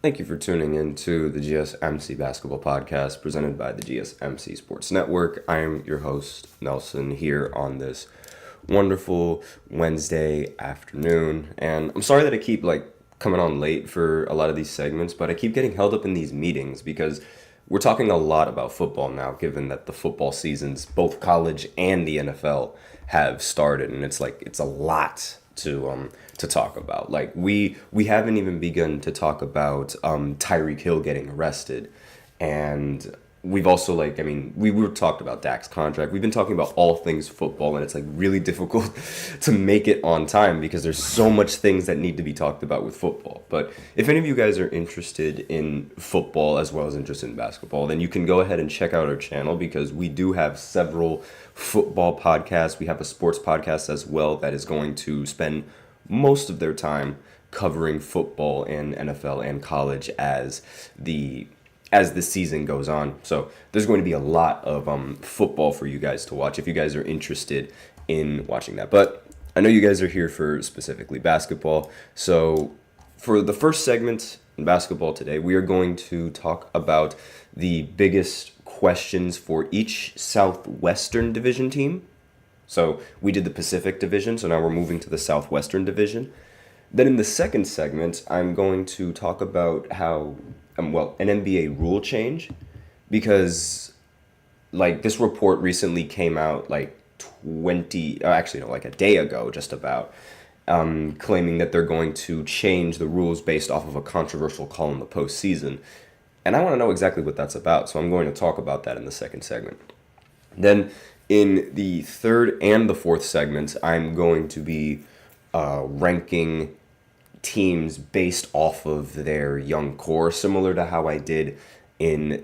Thank you for tuning in to the GSMC Basketball Podcast presented by the GSMC Sports Network. I am your host, Nelson, here on this wonderful Wednesday afternoon. And I'm sorry that I keep coming on late for a lot of these segments, but I keep getting held up in these meetings because we're talking a lot about football now, given that the football seasons, both college and the NFL, have started, and it's a lot to talk about. We haven't even begun to talk about Tyreek Hill getting arrested, and we've also we were talked about Dak's contract. We've been talking about all things football, and it's really difficult to make it on time because there's so much things that need to be talked about with football. But if any of you guys are interested in football as well as interested in basketball, then you can go ahead and check out our channel because we do have several football podcasts. We have a sports podcast as well that is going to spend most of their time covering football and NFL and college as the season goes on. So there's going to be a lot of football for you guys to watch if you guys are interested in watching that. But I know you guys are here for specifically basketball. So for the first segment in basketball today, we are going to talk about the biggest questions for each Southwestern division team. So we did the Pacific Division, so now we're moving to the Southwestern Division. Then in the second segment, I'm going to talk about how, an NBA rule change, because this report recently came out a day ago, just about, claiming that they're going to change the rules based off of a controversial call in the postseason. And I want to know exactly what that's about, so I'm going to talk about that in the second segment. Then in the third and the fourth segments, I'm going to be ranking teams based off of their young core, similar to how I did in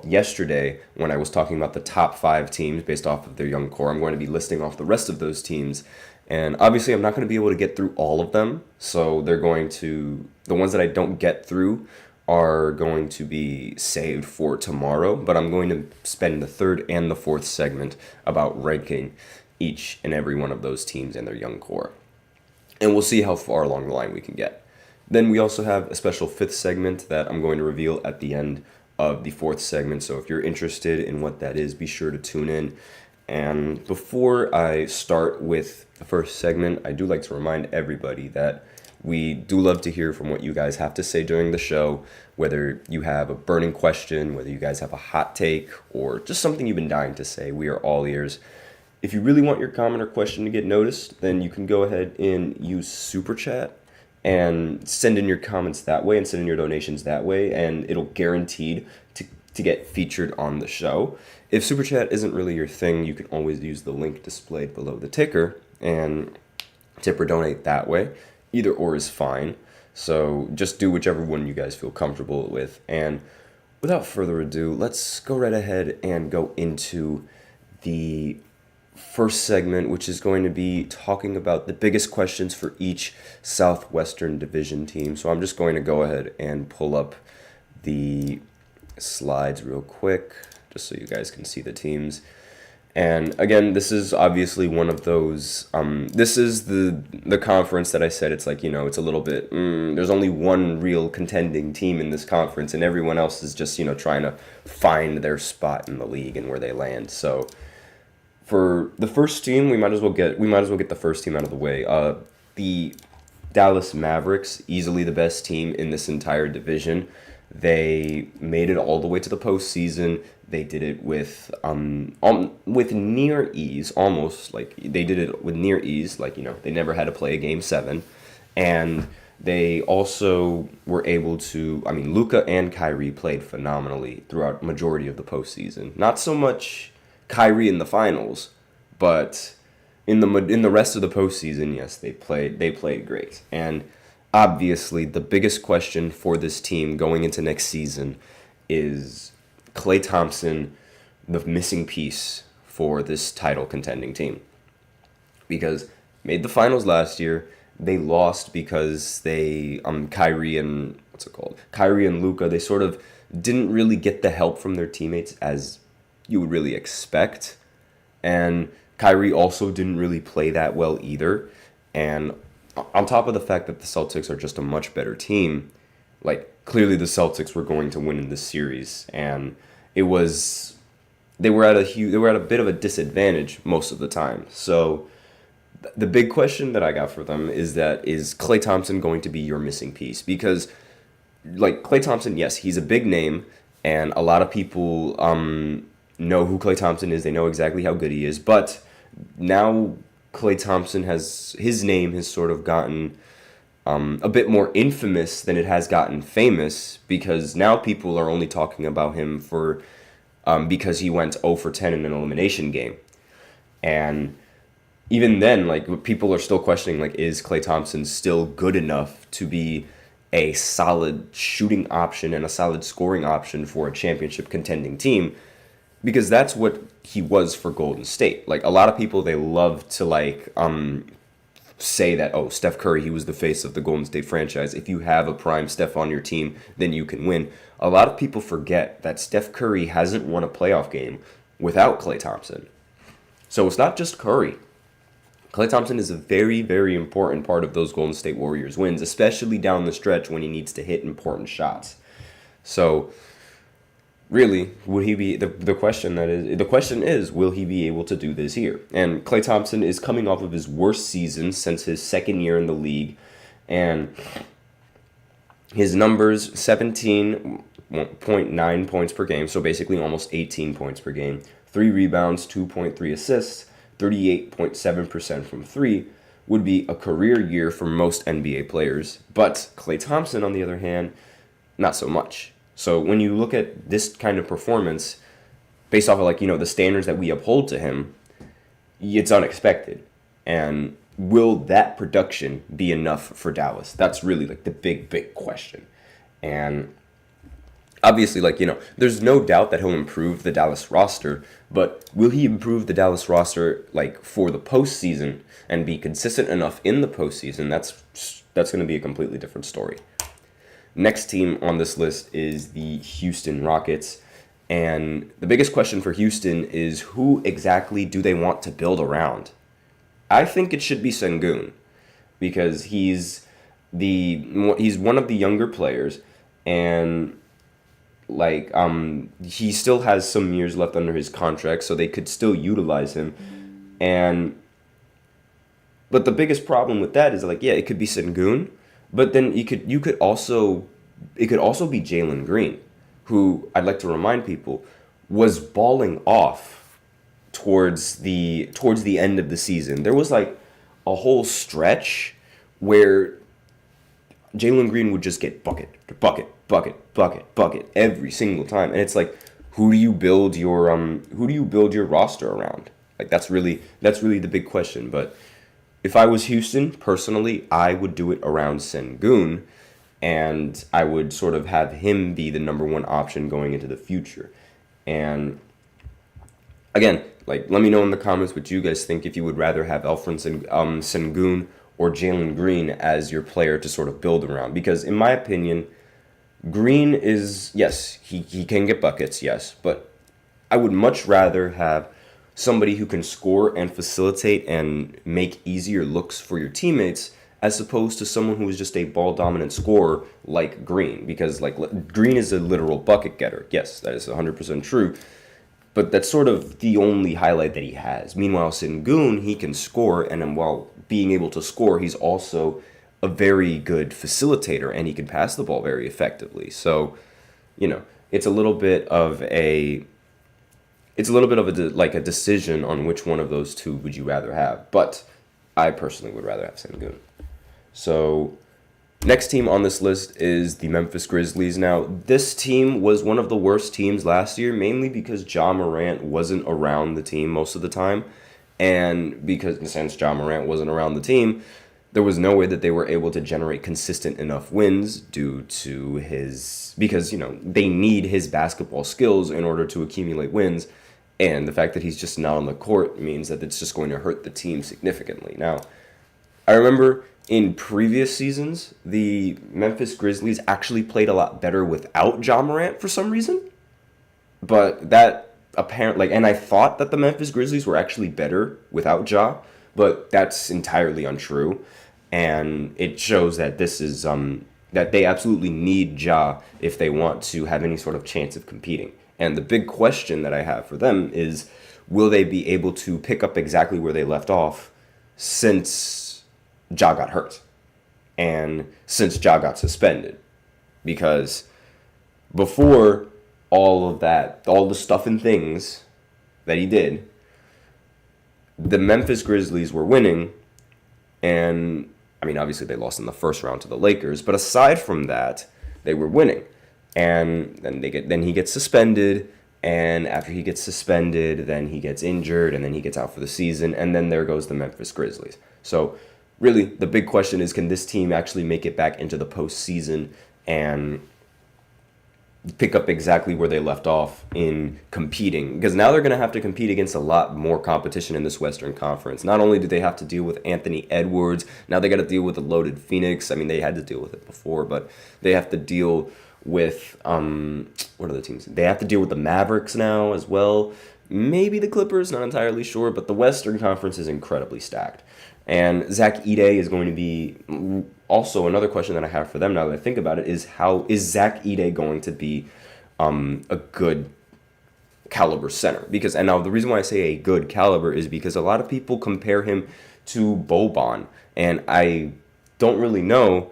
yesterday when I was talking about the top 5 teams based off of their young core. I'm going to be listing off the rest of those teams, and obviously I'm not going to be able to get through all of them, so the ones that I don't get through are going to be saved for tomorrow, but I'm going to spend the third and the fourth segment about ranking each and every one of those teams and their young core. And we'll see how far along the line we can get. Then we also have a special fifth segment that I'm going to reveal at the end of the fourth segment, so if you're interested in what that is, be sure to tune in. And before I start with the first segment, I do like to remind everybody that we do love to hear from what you guys have to say during the show, whether you have a burning question, whether you guys have a hot take, or just something you've been dying to say. We are all ears. If you really want your comment or question to get noticed, then you can go ahead and use Super Chat and send in your comments that way and send in your donations that way, and it'll guaranteed to get featured on the show. If Super Chat isn't really your thing, you can always use the link displayed below the ticker and tip or donate that way. Either or is fine, so just do whichever one you guys feel comfortable with. And without further ado, let's go right ahead and go into the first segment, which is going to be talking about the biggest questions for each Southwestern Division team. So I'm just going to go ahead and pull up the slides real quick, just so you guys can see the teams. And again, this is obviously one of those, this is the conference that I said it's it's a little bit, there's only one real contending team in this conference, and everyone else is just, trying to find their spot in the league and where they land. So for the first team, we might as well get the first team out of the way. The Dallas Mavericks, easily the best team in this entire division. They made it all the way to the postseason. They did it with near ease, almost they did it with near ease. They never had to play a Game 7, and they also were able to. Luka and Kyrie played phenomenally throughout majority of the postseason. Not so much Kyrie in the finals, but in the rest of the postseason, yes, they played great. And obviously, the biggest question for this team going into next season is Klay Thompson, the missing piece for this title contending team. Because made the finals last year, they lost because Kyrie and Luka, they sort of didn't really get the help from their teammates as you would really expect. And Kyrie also didn't really play that well either. And on top of the fact that the Celtics are just a much better team, Like, clearly the Celtics were going to win in this series, and it was they were at a bit of a disadvantage most of the time. So the big question that I got for them is Klay Thompson going to be your missing piece? Because like Klay Thompson, yes, he's a big name, and a lot of people know who Klay Thompson is. They know exactly how good he is, but now Klay Thompson his name has sort of gotten a bit more infamous than it has gotten famous, because now people are only talking about him because he went 0 for 10 in an elimination game. And even then, like, people are still questioning, like, is Klay Thompson still good enough to be a solid shooting option and a solid scoring option for a championship contending team? Because that's what he was for Golden State. Like, a lot of people, they love to, like, say that, oh, Steph Curry, he was the face of the Golden State franchise. If you have a prime Steph on your team, then you can win. A lot of people forget that Steph Curry hasn't won a playoff game without Klay Thompson. So it's not just Curry. Klay Thompson is a very, very important part of those Golden State Warriors wins, especially down the stretch when he needs to hit important shots. So really, would he be the question is, will he be able to do this here? And Klay Thompson is coming off of his worst season since his second year in the league, and his numbers: 17.9 points per game, so basically almost 18 points per game, 3 rebounds, 2.3 assists, 38.7% from 3, would be a career year for most NBA players. But Klay Thompson, on the other hand, not so much. So when you look at this kind of performance, based off of, like, the standards that we uphold to him, it's unexpected. And will that production be enough for Dallas? That's really, like, the big, big question. And obviously, like, there's no doubt that he'll improve the Dallas roster, but will he improve the Dallas roster, like, for the postseason and be consistent enough in the postseason? That's going to be a completely different story. Next team on this list is the Houston Rockets. And the biggest question for Houston is, who exactly do they want to build around? I think it should be Sengun, because he's one of the younger players, and like he still has some years left under his contract, so they could still utilize him. But the biggest problem with that is, like, yeah, it could be Sengun, but then it could also be Jalen Green, who, I'd like to remind people, was balling off towards the end of the season. There was, like, a whole stretch where Jalen Green would just get bucket every single time, and it's like, who do you build your roster around? Like, that's really the big question. But if I was Houston, personally, I would do it around Sengun, and I would sort of have him be the number one option going into the future. And again, like, let me know in the comments what you guys think, if you would rather have Sengun or Jalen Green as your player to sort of build around. Because in my opinion, Green is, yes, he can get buckets, yes, but I would much rather have somebody who can score and facilitate and make easier looks for your teammates, as opposed to someone who is just a ball-dominant scorer like Green. Because, like, Green is a literal bucket getter. Yes, that is 100% true. But that's sort of the only highlight that he has. Meanwhile, Sengun, he can score, and while being able to score, he's also a very good facilitator, and he can pass the ball very effectively. So, it's a little bit of a decision on which one of those two would you rather have. But I personally would rather have Sengun. So, next team on this list is the Memphis Grizzlies. Now, this team was one of the worst teams last year, mainly because Ja Morant wasn't around the team most of the time. And since Ja Morant wasn't around the team, there was no way that they were able to generate consistent enough wins because they need his basketball skills in order to accumulate wins. And the fact that he's just not on the court means that it's just going to hurt the team significantly. Now, I remember in previous seasons, the Memphis Grizzlies actually played a lot better without Ja Morant for some reason. But that apparently, and I thought that the Memphis Grizzlies were actually better without Ja, but that's entirely untrue. And it shows that this is that they absolutely need Ja if they want to have any sort of chance of competing. And the big question that I have for them is, will they be able to pick up exactly where they left off since Ja got hurt and since Ja got suspended? Because before all of that, all the stuff and things that he did, the Memphis Grizzlies were winning, and I mean, obviously they lost in the first round to the Lakers, but aside from that, they were winning. And then he gets suspended, and after he gets suspended, then he gets injured, and then he gets out for the season, and then there goes the Memphis Grizzlies. So really, the big question is, can this team actually make it back into the postseason and pick up exactly where they left off in competing? Because now they're going to have to compete against a lot more competition in this Western Conference. Not only do they have to deal with Anthony Edwards, now they got to deal with the loaded Phoenix. I mean, they had to deal with it before, but they have to deal with what are the teams? They have to deal with the Mavericks now as well. Maybe the Clippers, not entirely sure, but the Western Conference is incredibly stacked. And Zach Edey is going to be also another question that I have for them now that I think about it is, how is Zach Edey going to be a good caliber center? Because, and now the reason why I say a good caliber is because a lot of people compare him to Boban, and I don't really know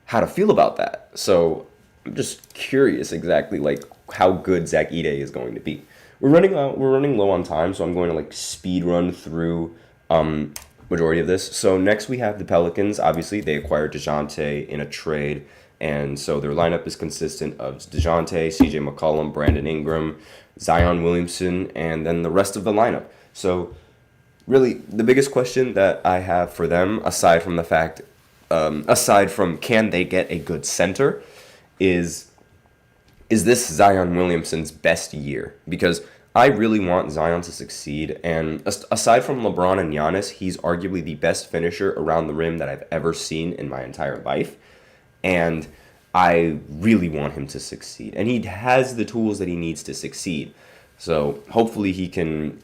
how to feel about that. So I'm just curious exactly like how good Zach Edey is going to be. We're running low on time, so I'm going to like speed run through majority of this. So next we have the Pelicans. Obviously, they acquired DeJounte in a trade, and so their lineup is consistent of DeJounte, CJ McCollum, Brandon Ingram, Zion Williamson, and then the rest of the lineup. So really, the biggest question that I have for them, aside from can they get a good center, is this Zion Williamson's best year? Because I really want Zion to succeed, and aside from LeBron and Giannis, he's arguably the best finisher around the rim that I've ever seen in my entire life, and I really want him to succeed, and he has the tools that he needs to succeed. So hopefully he can,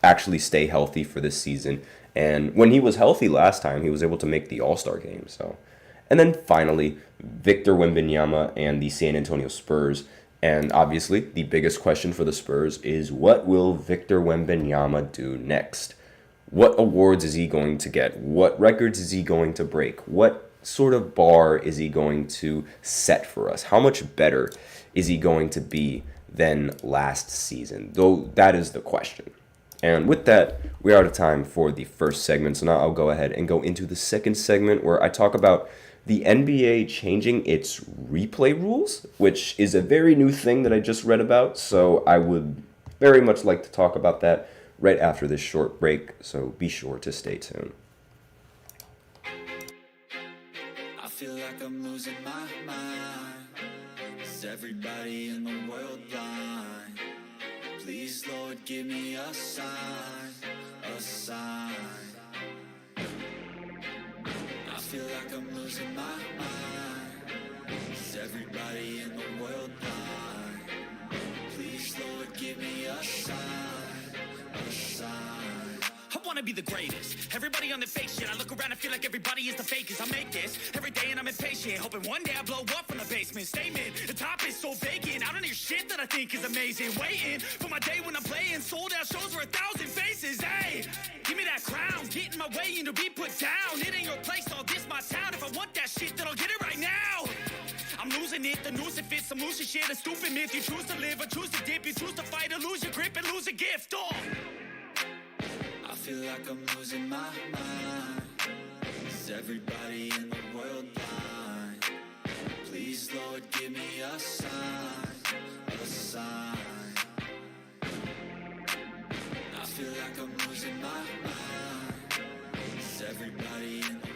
actually stay healthy for this season. And when he was healthy last time, he was able to make the All-Star game. So, and then finally, Victor Wembanyama and the San Antonio Spurs. And obviously, the biggest question for the Spurs is, what will Victor Wembanyama do next? What awards is he going to get? What records is he going to break? What sort of bar is he going to set for us? How much better is he going to be than last season? Though that is the question. And with that, we are out of time for the first segment. So now I'll go ahead and go into the second segment where I talk about the NBA changing its replay rules, which is a very new thing that I just read about. So I would very much like to talk about that right after this short break. So be sure to stay tuned. I feel like I'm losing my mind. Is everybody in the world blind? Please, Lord, give me a sign, a sign. I feel like I'm losing my mind. Is everybody in the world blind? Please, Lord, give me a sign, a sign. I wanna be the greatest. Everybody on the fake shit. I look around and feel like everybody is the fakest. I make this every day and I'm impatient, hoping one day I blow up from the basement. Statement, the top is so vacant. I don't hear shit that I think is amazing. Waiting for my day when I'm playing sold out shows for 1,000 faces. Hey, give me that crown. Get in my way and to be put down. It ain't your place, all this my town. If I want that shit, then I'll get it right now. I'm losing it, the noose it fits. I'm losing shit, a stupid myth. You choose to live or choose to dip. You choose to fight or lose your grip and lose a gift. Oh, I feel like I'm losing my mind. Is everybody in the world blind? Please, Lord, give me a sign, a sign. I feel like I'm losing my mind. Is everybody in the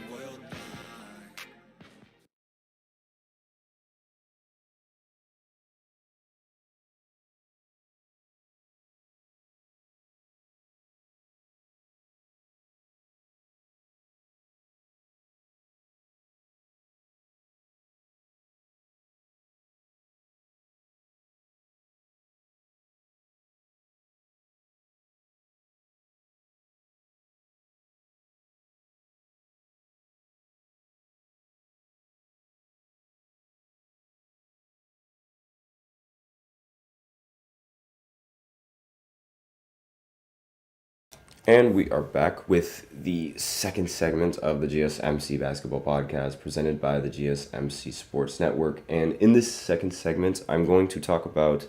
And we are back with the second segment of the GSMC Basketball Podcast presented by the GSMC Sports Network. And in this second segment, I'm going to talk about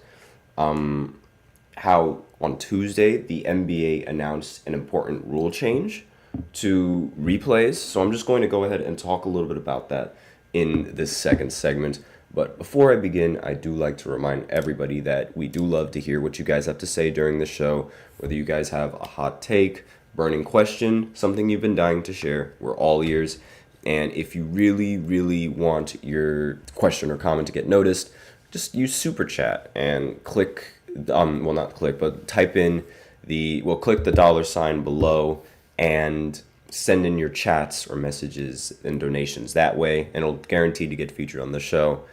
how on Tuesday the NBA announced an important rule change to replays. So I'm just going to go ahead and talk a little bit about that in this second segment. But before I begin, I do like to remind everybody that we do love to hear what you guys have to say during the show. Whether you guys have a hot take, burning question, something you've been dying to share, we're all ears. And if you really, really want your question or comment to get noticed, just use Super Chat and click, not click, but type in click the $ below and send in your chats or messages and donations that way, and it'll guarantee to get featured on the show.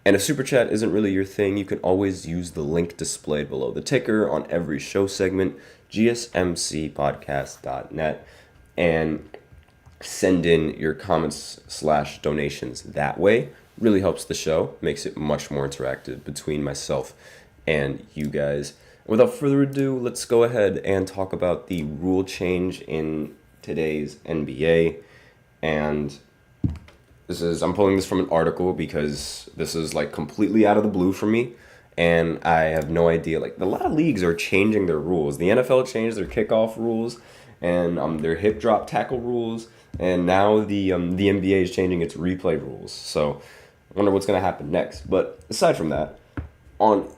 And if Super Chat isn't really your thing, you can always use the link displayed below the ticker on every show segment, GSMCpodcast.net, and send in your comments/donations that way. Really helps the show, makes it much more interactive between myself and you guys. Without further ado, let's go ahead and talk about the rule change in today's NBA. And I'm pulling this from an article because this is like completely out of the blue for me, and I have no idea. Like, a lot of leagues are changing their rules. The NFL changed their kickoff rules and their hip drop tackle rules, and now the NBA is changing its replay rules. So I wonder what's going to happen next. But aside from that, on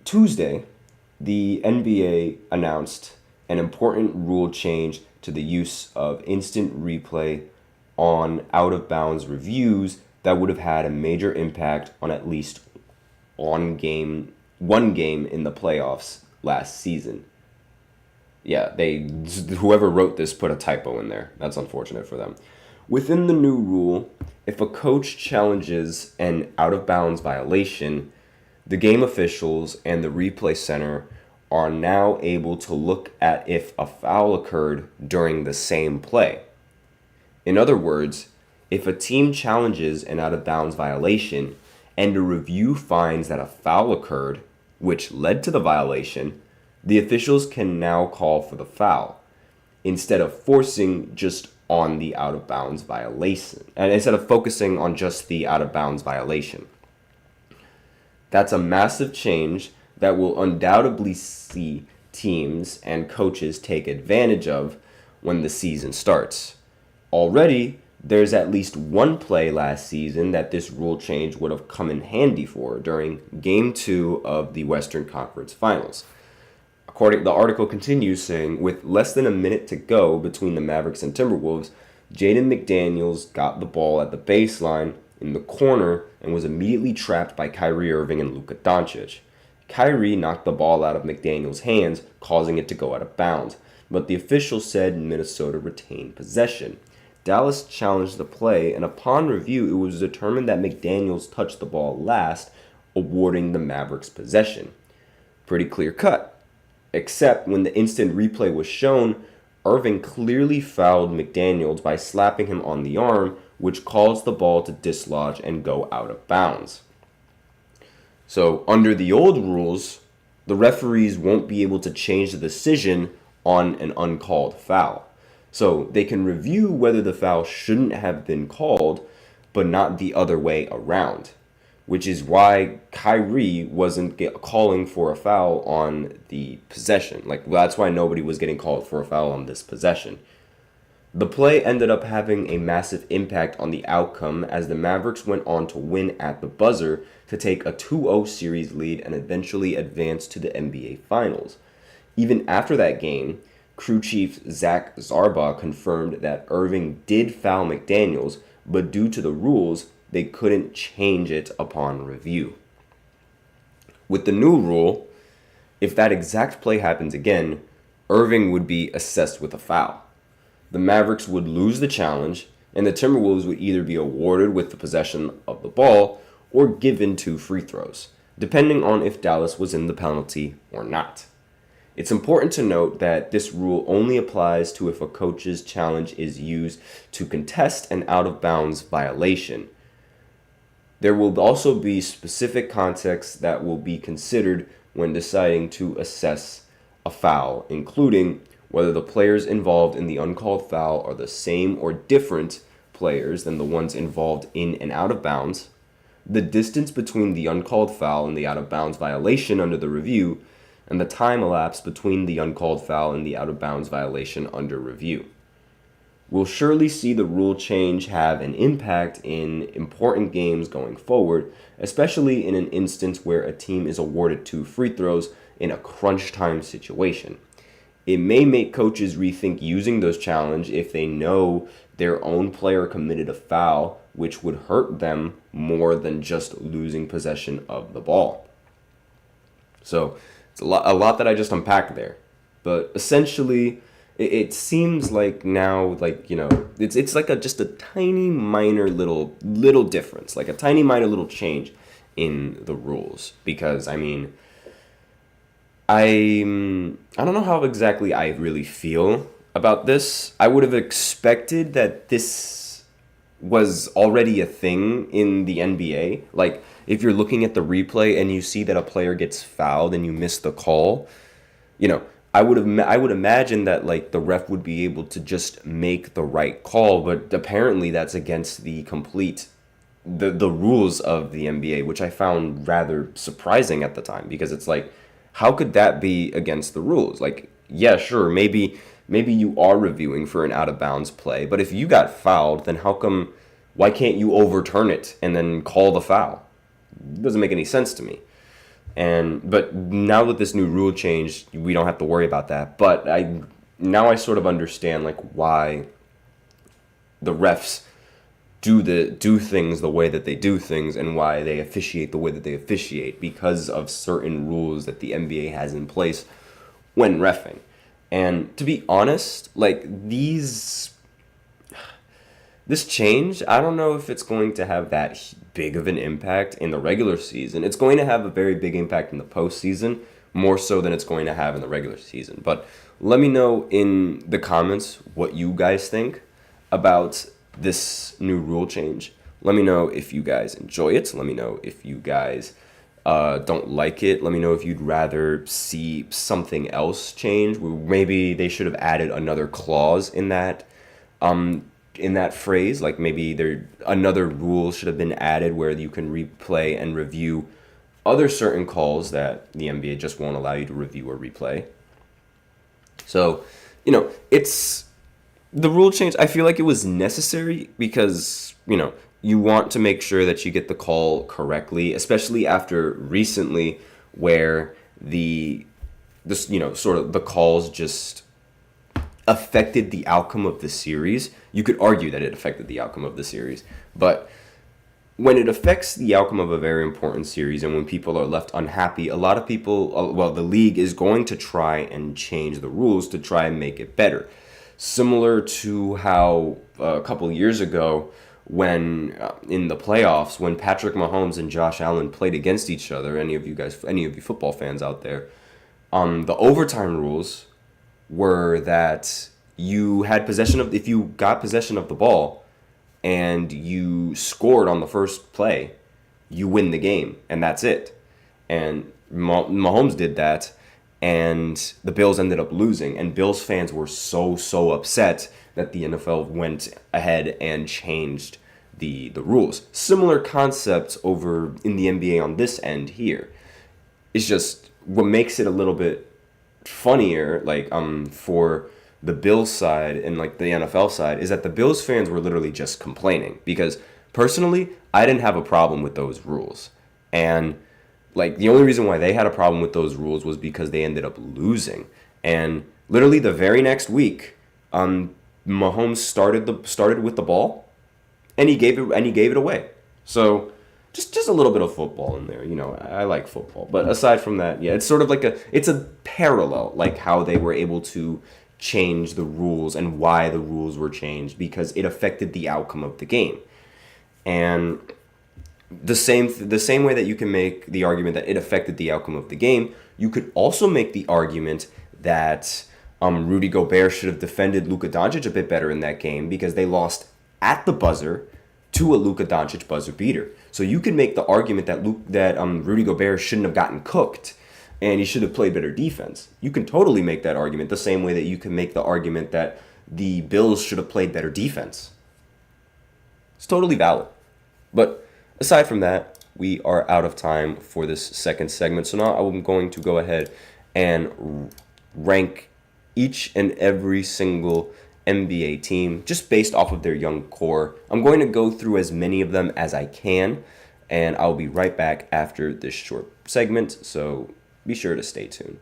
Tuesday, the NBA announced an important rule change to the use of instant replay on out-of-bounds reviews that would have had a major impact on at least one game in the playoffs last season. Yeah, whoever wrote this put a typo in there. That's unfortunate for them. Within the new rule, if a coach challenges an out-of-bounds violation, the game officials and the replay center are now able to look at if a foul occurred during the same play. In other words, if a team challenges an out-of-bounds violation and a review finds that a foul occurred, which led to the violation, the officials can now call for the foul, instead of forcing just on the out-of-bounds violation, and instead of focusing on just the out-of-bounds violation. That's a massive change that will undoubtedly see teams and coaches take advantage of when the season starts. Already, there's at least one play last season that this rule change would have come in handy for during Game 2 of the Western Conference Finals. The article continues saying, with less than a minute to go between the Mavericks and Timberwolves, Jaden McDaniels got the ball at the baseline in the corner and was immediately trapped by Kyrie Irving and Luka Doncic. Kyrie knocked the ball out of McDaniels' hands, causing it to go out of bounds, but the official said Minnesota retained possession. Dallas challenged the play, and upon review, it was determined that McDaniels touched the ball last, awarding the Mavericks possession. Pretty clear cut. Except when the instant replay was shown, Irving clearly fouled McDaniels by slapping him on the arm, which caused the ball to dislodge and go out of bounds. So, under the old rules, the referees won't be able to change the decision on an uncalled foul. So they can review whether the foul shouldn't have been called, but not the other way around, which is why Kyrie wasn't calling for a foul on the possession. That's why nobody was getting called for a foul on this possession. The play ended up having a massive impact on the outcome as the Mavericks went on to win at the buzzer to take a 2-0 series lead and eventually advance to the NBA Finals. Even after that game, crew chief Zach Zarba confirmed that Irving did foul McDaniels, but due to the rules, they couldn't change it upon review. With the new rule, if that exact play happens again, Irving would be assessed with a foul. The Mavericks would lose the challenge, and the Timberwolves would either be awarded with the possession of the ball or given 2 free throws, depending on if Dallas was in the penalty or not. It's important to note that this rule only applies to if a coach's challenge is used to contest an out-of-bounds violation. There will also be specific context that will be considered when deciding to assess a foul, including whether the players involved in the uncalled foul are the same or different players than the ones involved in and out of bounds, the distance between the uncalled foul and the out of bounds violation under the review, and the time elapsed between the uncalled foul and the out of bounds violation under review. We'll surely see the rule change have an impact in important games going forward, especially in an instance where a team is awarded 2 free throws in a crunch time situation. It may make coaches rethink using those challenges if they know their own player committed a foul, which would hurt them more than just losing possession of the ball. So it's a lot that I just unpacked there. But essentially, it seems like now, like, you know, it's like just a tiny minor little difference, like a tiny minor little change in the rules. Because, I mean, I don't know how exactly I really feel about this. I would have expected that this was already a thing in the NBA. Like, if you're looking at the replay and you see that a player gets fouled and you miss the call, you know, I would imagine that, like, the ref would be able to just make the right call, but apparently that's against the rules of the NBA, which I found rather surprising at the time, because it's like, how could that be against the rules? Like, yeah, sure, maybe you are reviewing for an out of bounds play, but if you got fouled, then why can't you overturn it and then call the foul? It doesn't make any sense to me. But now with this new rule change, we don't have to worry about that. But I sort of understand, like, why the refs do things the way that they do things, and why they officiate the way that they officiate, because of certain rules that the NBA has in place when reffing. And to be honest, like, this change, I don't know if it's going to have that big of an impact in the regular season. It's going to have a very big impact in the postseason, more so than it's going to have in the regular season. But let me know in the comments what you guys think about this new rule change. Let me know if you guys enjoy it. Let me know if you guys don't like it. Let me know if you'd rather see something else change. Maybe they should have added another clause in that phrase. Like, maybe another rule should have been added where you can replay and review other certain calls that the NBA just won't allow you to review or replay. So, you know, the rule change, I feel like it was necessary because, you know, you want to make sure that you get the call correctly, especially after recently where the calls just affected the outcome of the series. You could argue that it affected the outcome of the series, but when it affects the outcome of a very important series and when people are left unhappy, a lot of people, the league is going to try and change the rules to try and make it better. Similar to how a couple years ago, when in the playoffs, when Patrick Mahomes and Josh Allen played against each other, any of you football fans out there, the overtime rules were that if you got possession of the ball and you scored on the first play, you win the game, and that's it. And Mahomes did that, and the Bills ended up losing, and Bills fans were so upset that the NFL went ahead and changed the rules. Similar concepts over in the NBA on this end here. It's just what makes it a little bit funnier, like, for the Bills side and, like, the NFL side, is that the Bills fans were literally just complaining, because personally, I didn't have a problem with those rules. And, like, the only reason why they had a problem with those rules was because they ended up losing. And literally the very next week, Mahomes started with the ball, and he gave it away. So just a little bit of football in there, you know. I like football, but aside from that, yeah, it's sort of like it's a parallel, like how they were able to change the rules and why the rules were changed, because it affected the outcome of the game. And the same way that you can make the argument that it affected the outcome of the game, you could also make the argument that Rudy Gobert should have defended Luka Doncic a bit better in that game, because they lost at the buzzer to a Luka Doncic buzzer beater. So you can make the argument that Rudy Gobert shouldn't have gotten cooked and he should have played better defense. You can totally make that argument the same way that you can make the argument that the Bills should have played better defense. It's totally valid. But aside from that, we are out of time for this second segment. So now I'm going to go ahead and rank each and every single NBA team just based off of their young core. I'm going to go through as many of them as I can, and I'll be right back after this short segment, so be sure to stay tuned.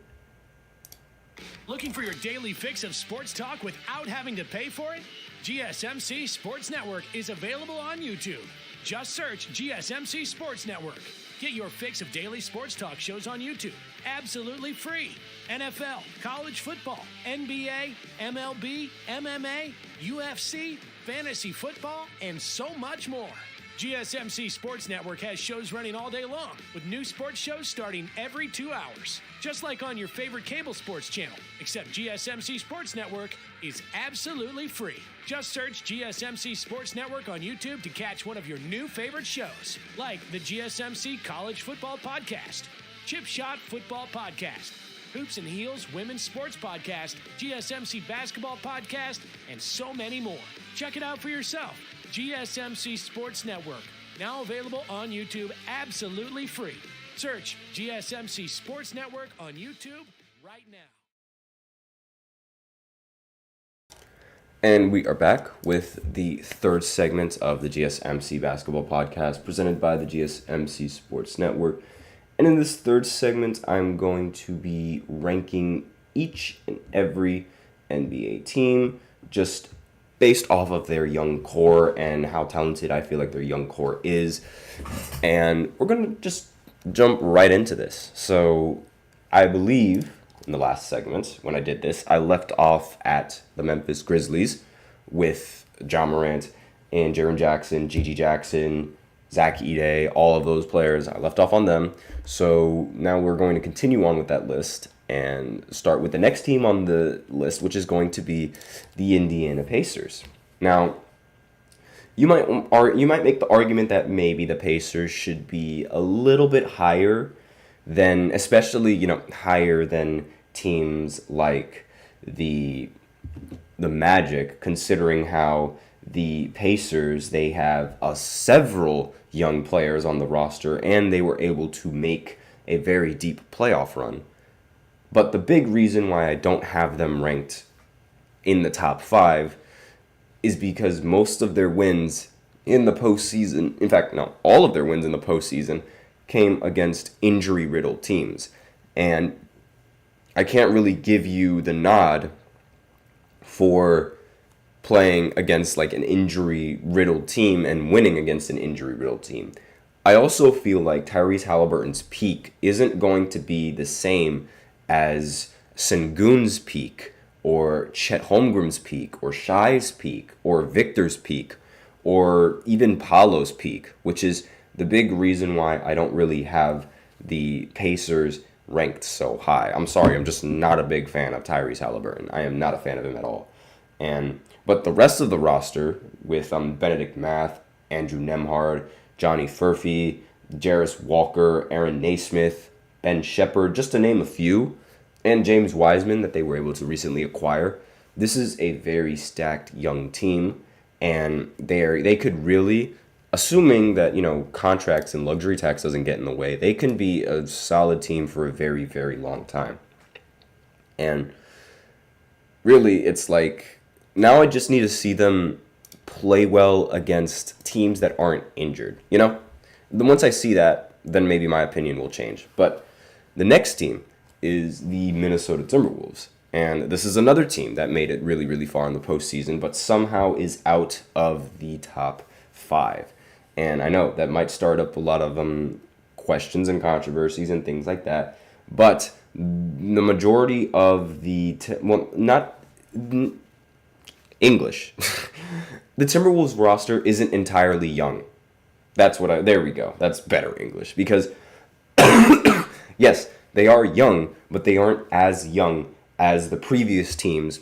Looking for your daily fix of sports talk without having to pay for it? GSMC Sports Network is available on YouTube. Just search GSMC Sports Network. Get your fix of daily sports talk shows on YouTube, absolutely free. NFL, college football, NBA, MLB, MMA, UFC, fantasy football, and so much more. GSMC Sports Network has shows running all day long, with new sports shows starting every 2 hours. Just like on your favorite cable sports channel, except GSMC Sports Network is absolutely free. Just search GSMC Sports Network on YouTube to catch one of your new favorite shows, like the GSMC College Football Podcast, Chip Shot Football Podcast, Hoops and Heels Women's Sports Podcast, GSMC Basketball Podcast, and so many more. Check it out for yourself. GSMC Sports Network, now available on YouTube absolutely free. Search GSMC Sports Network on YouTube right now. And we are back with the third segment of the GSMC Basketball Podcast presented by the GSMC Sports Network. And in this third segment, I'm going to be ranking each and every NBA team just based off of their young core and how talented I feel like their young core is. And we're going to just jump right into this. So I believe in the last segment, when I did this, I left off at the Memphis Grizzlies with Ja Morant and Jaren Jackson, Gigi Jackson, Zach Edey, all of those players. I left off on them. So now we're going to continue on with that list and start with the next team on the list, which is going to be the Indiana Pacers. Now, you might make the argument that maybe the Pacers should be a little bit higher than, especially, higher than teams like the Magic, considering how the Pacers, they have several young players on the roster, and they were able to make a very deep playoff run. But the big reason why I don't have them ranked in the top 5 is because most of their wins in the postseason, in fact, no, all of their wins in the postseason came against injury-riddled teams. And I can't really give you the nod for playing against like an injury-riddled team and winning against an injury-riddled team. I also feel like Tyrese Halliburton's peak isn't going to be the same as Sengun's peak, or Chet Holmgren's peak, or Shai's peak, or Victor's peak, or even Paolo's peak, which is the big reason why I don't really have the Pacers ranked so high. I'm sorry, I'm just not a big fan of Tyrese Halliburton. I am not a fan of him at all. But the rest of the roster, with Benedict Math, Andrew Nembhard, Johnny Furphy, Jarris Walker, Aaron Naismith, Ben Shepherd, just to name a few, and James Wiseman that they were able to recently acquire. This is a very stacked young team, and they could really, assuming that, contracts and luxury tax doesn't get in the way, they can be a solid team for a very, very long time. And really, it's like, now I just need to see them play well against teams that aren't injured, Then once I see that, then maybe my opinion will change. But the next team is the Minnesota Timberwolves. And this is another team that made it really, really far in the postseason, but somehow is out of the top 5. And I know that might start up a lot of questions and controversies and things like that. But the majority of English. The Timberwolves roster isn't entirely young. There we go. That's better English. Because, yes, they are young, but they aren't as young as the previous teams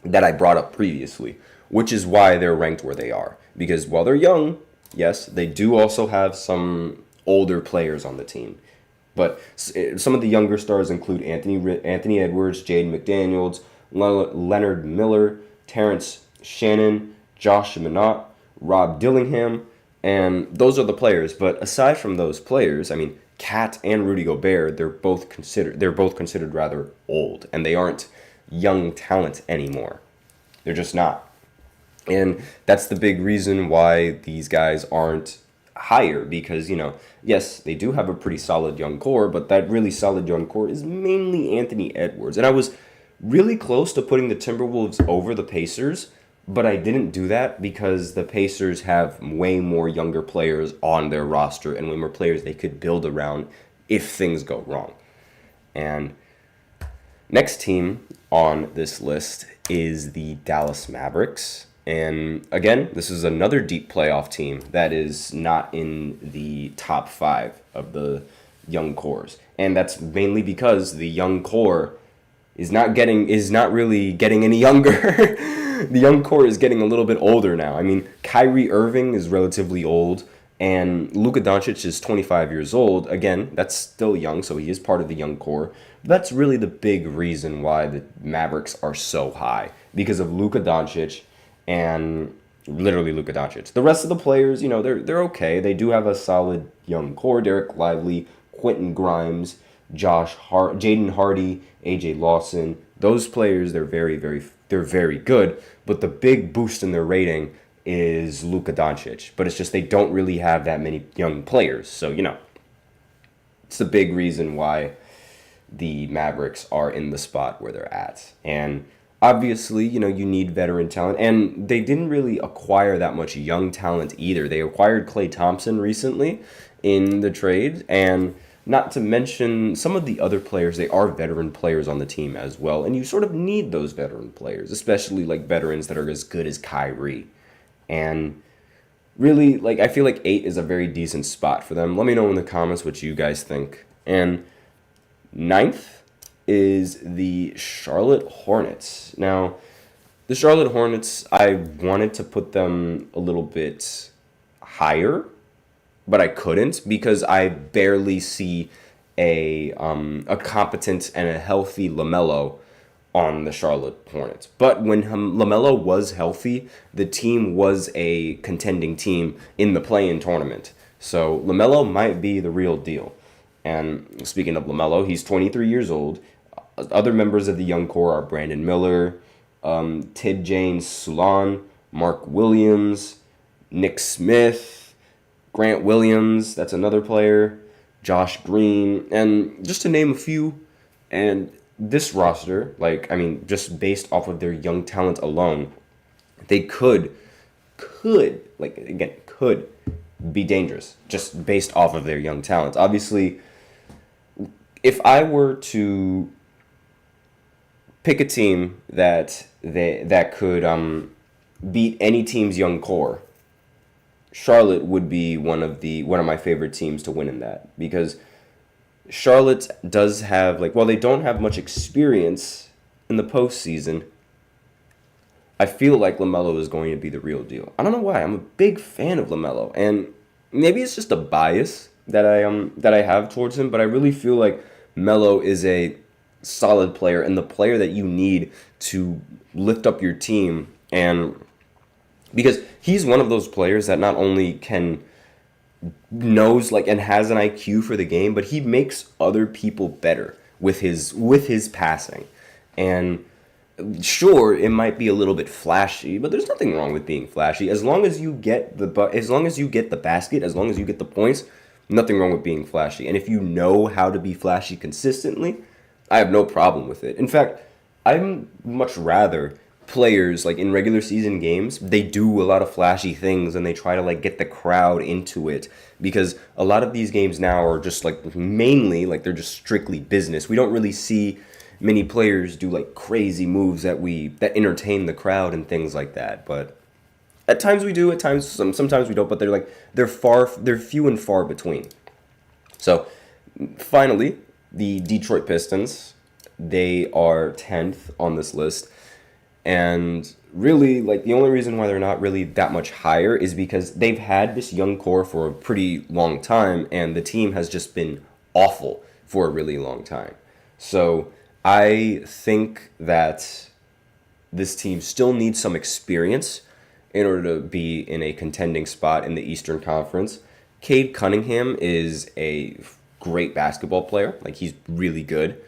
that I brought up previously, which is why they're ranked where they are. Because while they're young, yes, they do also have some older players on the team. But some of the younger stars include Anthony Edwards, Jaden McDaniels, Leonard Miller, Terrence Shannon, Josh Minott, Rob Dillingham, and those are the players. But aside from those players, I mean, Kat and Rudy Gobert, they're both considered rather old, and they aren't young talent anymore. They're just not. And that's the big reason why these guys aren't higher, because, yes, they do have a pretty solid young core, but that really solid young core is mainly Anthony Edwards. And I was really close to putting the Timberwolves over the Pacers, but I didn't do that because the Pacers have way more younger players on their roster and way more players they could build around if things go wrong. And next team on this list is the Dallas Mavericks. And again, this is another deep playoff team that is not in the top 5 of the young cores. And that's mainly because the young core is not really getting any younger. The young core is getting a little bit older now. I mean, Kyrie Irving is relatively old, and Luka Doncic is 25 years old. Again, that's still young, so he is part of the young core. But that's really the big reason why the Mavericks are so high, because of Luka Doncic. And literally Luka Doncic. The rest of the players, they're okay. They do have a solid young core. Derek Lively, Quentin Grimes, Jaden Hardy, AJ Lawson. Those players, they're very good. But the big boost in their rating is Luka Doncic. But it's just they don't really have that many young players. So, it's the big reason why the Mavericks are in the spot where they're at. And obviously, you need veteran talent, and they didn't really acquire that much young talent either. They acquired Klay Thompson recently in the trade, and not to mention some of the other players, they are veteran players on the team as well, and you sort of need those veteran players, especially like veterans that are as good as Kyrie. And really, I feel like 8 is a very decent spot for them. Let me know in the comments what you guys think. And 9th is the Charlotte Hornets. Now, the Charlotte Hornets, I wanted to put them a little bit higher, but I couldn't because I barely see a competent and a healthy LaMelo on the Charlotte Hornets. But when LaMelo was healthy, the team was a contending team in the play-in tournament. So LaMelo might be the real deal. And speaking of LaMelo, he's 23 years old. Other members of the young core are Brandon Miller, Tid James Sulan, Mark Williams, Nick Smith, Grant Williams, that's another player, Josh Green, and just to name a few. And this roster, just based off of their young talent alone, they could be dangerous just based off of their young talent. Obviously, if I were to pick a team that could beat any team's young core, Charlotte would be one of my favorite teams to win in that, because Charlotte does have while they don't have much experience in the postseason, I feel like LaMelo is going to be the real deal. I don't know why. I'm a big fan of LaMelo, and maybe it's just a bias that I have towards him, but I really feel like Melo is a solid player and the player that you need to lift up your team. And because he's one of those players that not only knows and has an IQ for the game, but he makes other people better with his passing. And sure, it might be a little bit flashy, but there's nothing wrong with being flashy as long as you get the basket, as long as you get the points. Nothing wrong with being flashy. And if you know how to be flashy consistently, I have no problem with it. In fact, I'd much rather players in regular season games, they do a lot of flashy things and they try to get the crowd into it, because a lot of these games now are just mainly they're just strictly business. We don't really see many players do crazy moves that entertain the crowd and things like that. But at times we do, at times sometimes we don't, but they're few and far between. So finally, the Detroit Pistons, they are 10th on this list. And really, the only reason why they're not really that much higher is because they've had this young core for a pretty long time, and the team has just been awful for a really long time. So I think that this team still needs some experience in order to be in a contending spot in the Eastern Conference. Cade Cunningham is a great basketball player. Like, he's really good.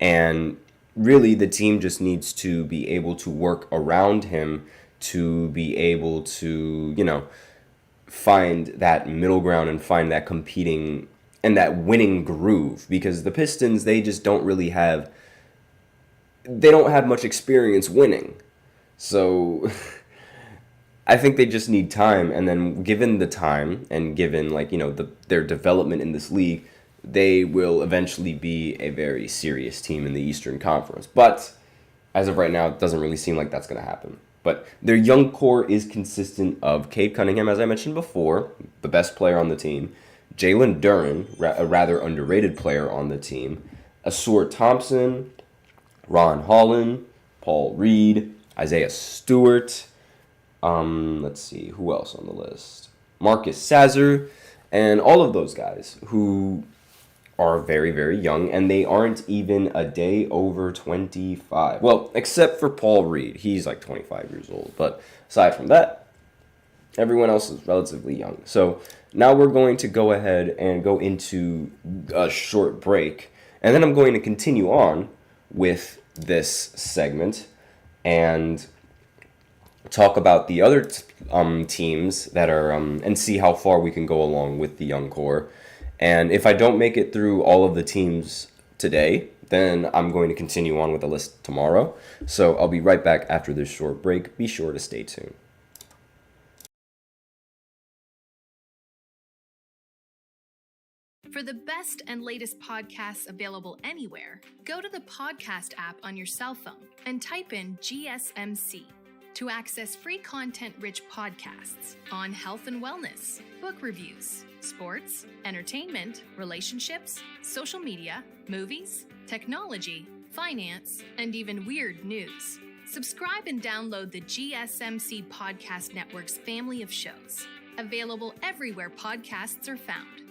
And really, the team just needs to be able to work around him to be able to, find that middle ground and find that competing and that winning groove. Because the Pistons, they just don't have much experience winning. So I think they just need time, and then given the time and given their development in this league, they will eventually be a very serious team in the Eastern Conference. But as of right now, it doesn't really seem like that's going to happen. But their young core is consistent of Cade Cunningham, as I mentioned before, the best player on the team, Jalen Duren, a rather underrated player on the team, Asur Thompson, Ron Holland, Paul Reed, Isaiah Stewart. Let's see, who else on the list? Marcus Sazzer, and all of those guys who are very, very young, and they aren't even a day over 25. Well, except for Paul Reed. He's like 25 years old. But aside from that, everyone else is relatively young. So now we're going to go ahead and go into a short break, and then I'm going to continue on with this segment and talk about the other teams that are and see how far we can go along with the young core. And if I don't make it through all of the teams today, then I'm going to continue on with the list tomorrow. So I'll be right back after this short break. Be sure to stay tuned. For the best and latest podcasts available anywhere, go to the podcast app on your cell phone and type in GSMC to access free content-rich podcasts on health and wellness, book reviews, sports, entertainment, relationships, social media, movies, technology, finance, and even weird news. Subscribe and download the GSMC Podcast Network's family of shows, available everywhere podcasts are found.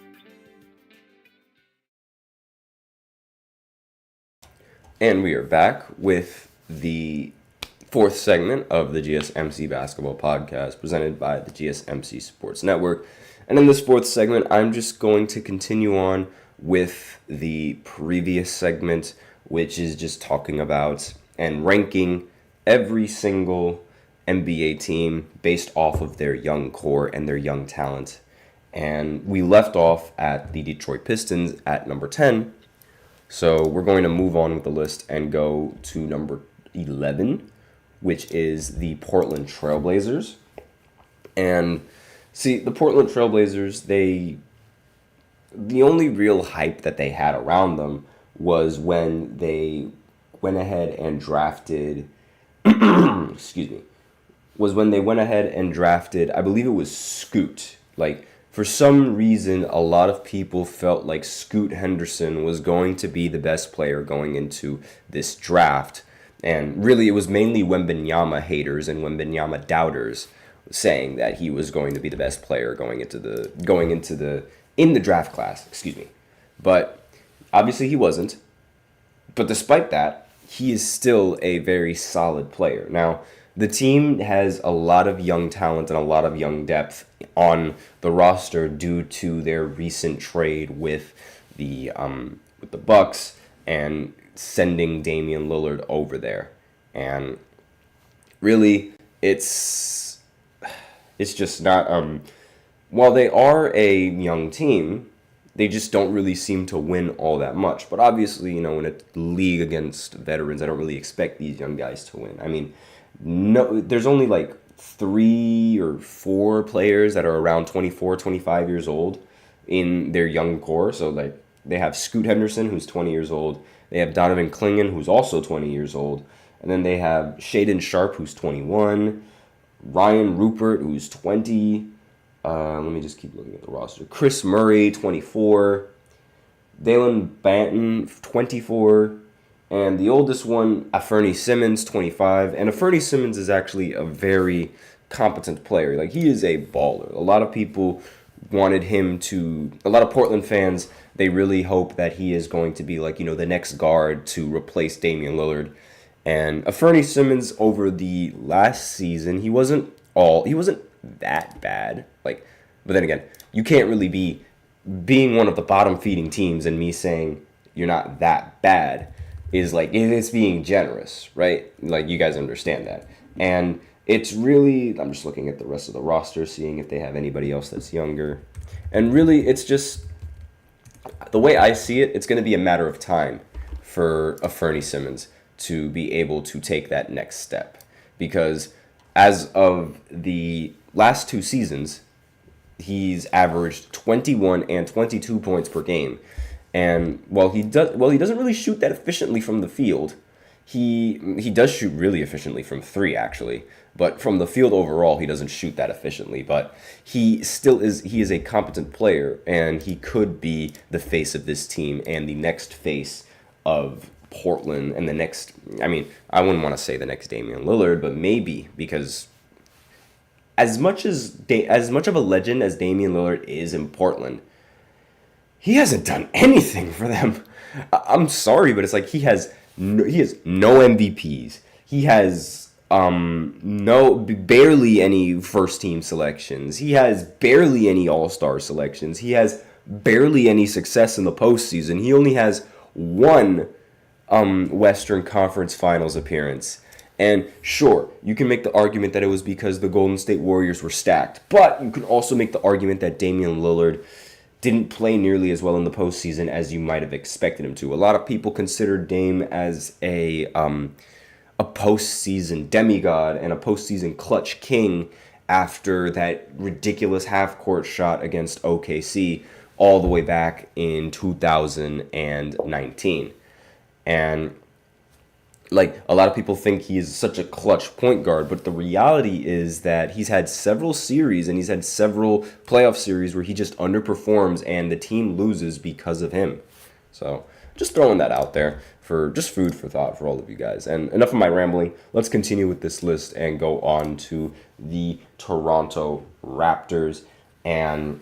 And we are back with the fourth segment of the GSMC Basketball Podcast presented by the GSMC Sports Network. And in this fourth segment, I'm just going to continue on with the previous segment, which is just talking about and ranking every single NBA team based off of their young core and their young talent. And we left off at the Detroit Pistons at number 10. So we're going to move on with the list and go to number 11, which is the Portland Trailblazers. And see, the Portland Trailblazers, the only real hype that they had around them was when they went ahead and drafted, was when they went ahead and drafted, I believe it was Scoot. Like, for some reason, a lot of people felt like Scoot Henderson was going to be the best player going into this draft. And really, it was mainly Wembanyama haters and Wembanyama doubters saying that he was going to be the best player in the draft class, But obviously he wasn't. But despite that, he is still a very solid player. Now, the team has a lot of young talent and a lot of young depth on the roster due to their recent trade with the Bucks and sending Damian Lillard over there. And really, it's just not while they are a young team, they just don't really seem to win all that much. But obviously, in a league against veterans, I don't really expect these young guys to win. I mean, no, there's only like 3 or 4 players that are around 24, 25 years old in their young core. So like they have Scoot Henderson, who's 20 years old. They have Donovan Clingan, who's also 20 years old. And then they have Shaedon Sharpe, who's 21. Ryan Rupert, who's 20. Let me just keep looking at the roster. Chris Murray, 24. Dalen Banton, 24. And the oldest one, Aferny Simmons, 25. And Aferny Simmons is actually a very competent player. Like, he is a baller. A lot of people wanted him to, a lot of Portland fans, they really hope that he is going to be like, the next guard to replace Damian Lillard. And Fernie Simmons over the last season, he wasn't that bad. But then again, you can't really be being one of the bottom feeding teams and me saying you're not that bad is it's being generous, right? You guys understand that. And it's really, I'm just looking at the rest of the roster, seeing if they have anybody else that's younger. And really, it's just, the way I see it, it's going to be a matter of time for Fernie Simmons to be able to take that next step. Because as of the last 2 seasons, he's averaged 21 and 22 points per game. And while he doesn't really shoot that efficiently from the field, he does shoot really efficiently from 3, actually. But from the field overall, he doesn't shoot that efficiently. But he is a competent player, and he could be the face of this team and the next face of Portland, and the next, I wouldn't want to say the next Damian Lillard, but maybe, because as much of a legend as Damian Lillard is in Portland, he hasn't done anything for them. I'm sorry, but it's he has no MVPs. He has barely any first team selections. He has barely any All-Star selections. He has barely any success in the postseason. He only has 1 Western Conference Finals appearance. And sure, you can make the argument that it was because the Golden State Warriors were stacked, but you can also make the argument that Damian Lillard didn't play nearly as well in the postseason as you might have expected him to. A lot of people consider Dame as a postseason demigod and a postseason clutch king after that ridiculous half-court shot against OKC all the way back in 2019. And a lot of people think he is such a clutch point guard, but the reality is that he's had several series and he's had several playoff series where he just underperforms and the team loses because of him. So just throwing that out there for just food for thought for all of you guys. And enough of my rambling. Let's continue with this list and go on to the Toronto Raptors. And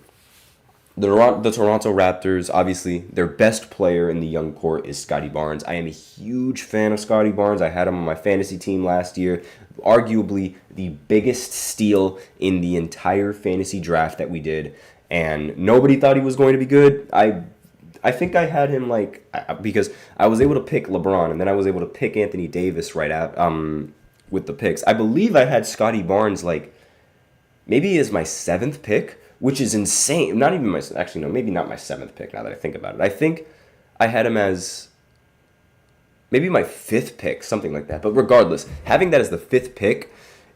the Toronto Raptors, obviously, their best player in the young core is Scottie Barnes. I am a huge fan of Scottie Barnes. I had him on my fantasy team last year. Arguably the biggest steal in the entire fantasy draft that we did. And nobody thought he was going to be good. I think I had him because I was able to pick LeBron, and then I was able to pick Anthony Davis right out with the picks. I believe I had Scottie Barnes maybe as my 7th pick, which is insane. Not even maybe not my 7th pick now that I think about it. I think I had him as maybe my 5th pick, something like that. But regardless, having that as the 5th pick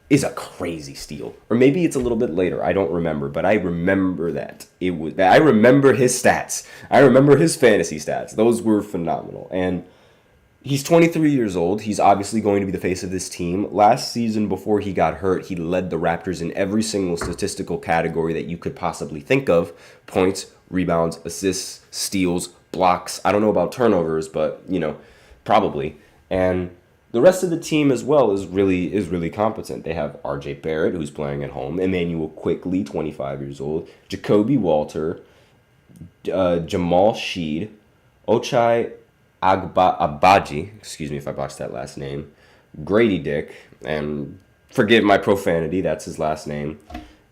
is a crazy steal. Or maybe it's a little bit later. I don't remember, but I remember that. I remember his stats. I remember his fantasy stats. Those were phenomenal. And he's 23 years old. He's obviously going to be the face of this team. Last season, before he got hurt, he led the Raptors in every single statistical category that you could possibly think of. Points, rebounds, assists, steals, blocks. I don't know about turnovers, but, probably. And the rest of the team as well is really competent. They have R.J. Barrett, who's playing at home. Emmanuel Quickley, 25 years old. Jacoby Walter. Jamal Sheed. Ochai Agbaji, excuse me if I botched that last name, Grady Dick, and forgive my profanity, that's his last name,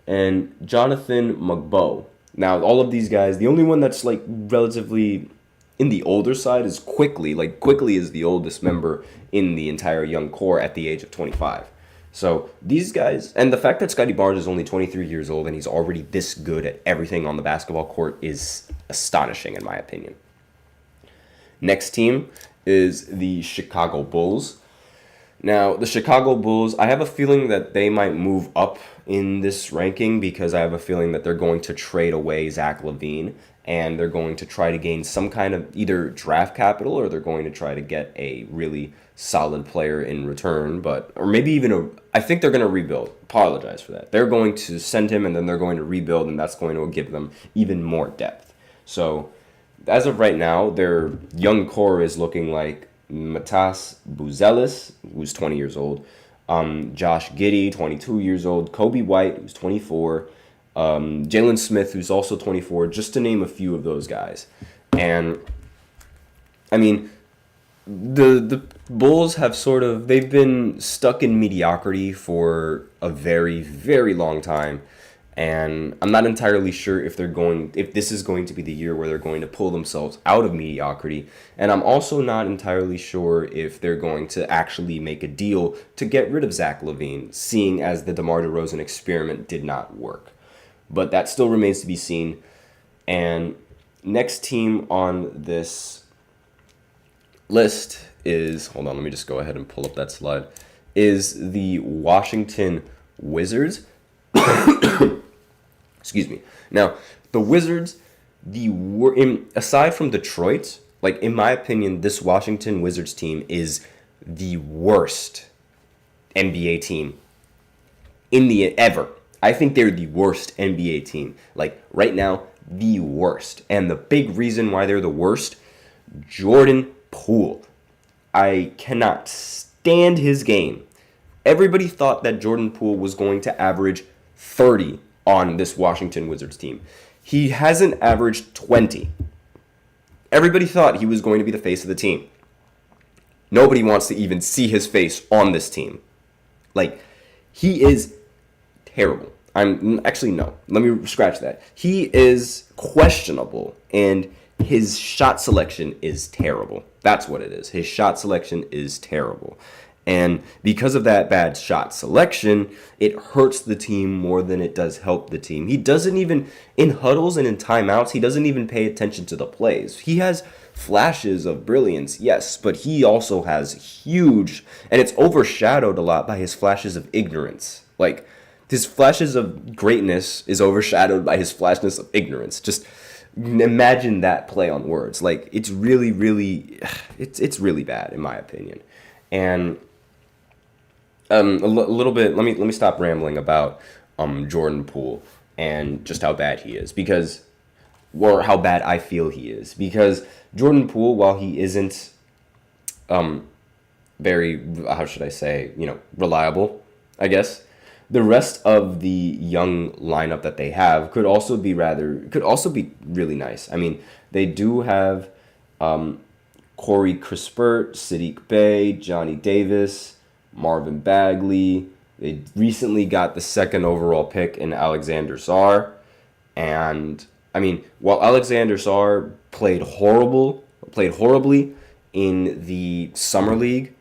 and Jonathan Mugbo. Now, all of these guys, the only one that's relatively in the older side is Quickley. Quickley is the oldest member in the entire young core at the age of 25. So these guys, and the fact that Scottie Barnes is only 23 years old and he's already this good at everything on the basketball court is astonishing in my opinion. Next team is the Chicago Bulls. Now, the Chicago Bulls, I have a feeling that they might move up in this ranking because I have a feeling that they're going to trade away Zach LaVine and they're going to try to gain some kind of either draft capital or they're going to try to get a really solid player in return, or maybe even I think they're going to rebuild. Apologize for that. They're going to send him and then they're going to rebuild, and that's going to give them even more depth. So as of right now, their young core is looking like Matas Buzelis, who's 20 years old, Josh Giddey, 22 years old, Kobe White, who's 24, Jalen Smith, who's also 24, just to name a few of those guys. And, I mean, the Bulls have they've been stuck in mediocrity for a very, very long time. And I'm not entirely sure if this is going to be the year where they're going to pull themselves out of mediocrity. And I'm also not entirely sure if they're going to actually make a deal to get rid of Zach LaVine, seeing as the DeMar DeRozan experiment did not work. But that still remains to be seen. And next team on this list is, hold on, let me just go ahead and pull up that slide, is the Washington Wizards. Excuse me. Now, the Wizards, aside from Detroit, like, in my opinion, this Washington Wizards team is the worst NBA team ever. I think they're the worst NBA team. Like, right now, the worst. And the big reason why they're the worst, Jordan Poole. I cannot stand his game. Everybody thought that Jordan Poole was going to average 30 on this Washington Wizards team. He hasn't averaged 20. Everybody thought he was going to be the face of the team. Nobody wants to even see his face on this team. Like, he is terrible. No, let me scratch that. He is questionable, and his shot selection is terrible. That's what it is. His shot selection is terrible. And because of that bad shot selection, it hurts the team more than it does help the team. He doesn't even, in huddles and in timeouts, he doesn't even pay attention to the plays. He has flashes of brilliance, yes, but he also has huge, and it's overshadowed a lot by his flashes of ignorance. Like, his flashes of greatness is overshadowed by his flashness of ignorance. Just imagine that play on words. Like, it's really, really, it's really bad, in my opinion. And a little bit. Let me stop rambling about Jordan Poole and just how bad he is, or how bad I feel he is. Because Jordan Poole, while he isn't very, how should I say, reliable, I guess, the rest of the young lineup that they have could also be really nice. I mean, they do have Corey Crispert, Sadiq Bey, Johnny Davis, Marvin Bagley. They recently got the second overall pick in Alexander Sarr. And, I mean, while Alexander Sarr played horribly in the Summer League,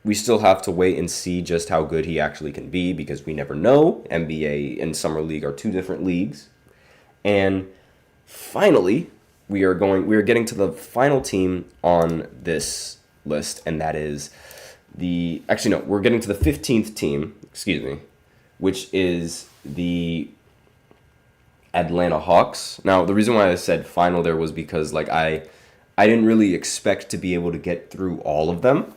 we still have to wait and see just how good he actually can be, because we never know. NBA and Summer League are two different leagues. And finally, we are getting to the final team on this list, and that is we're getting to the 15th team, which is the Atlanta Hawks. Now, the reason why I said final there was because, like, I didn't really expect to be able to get through all of them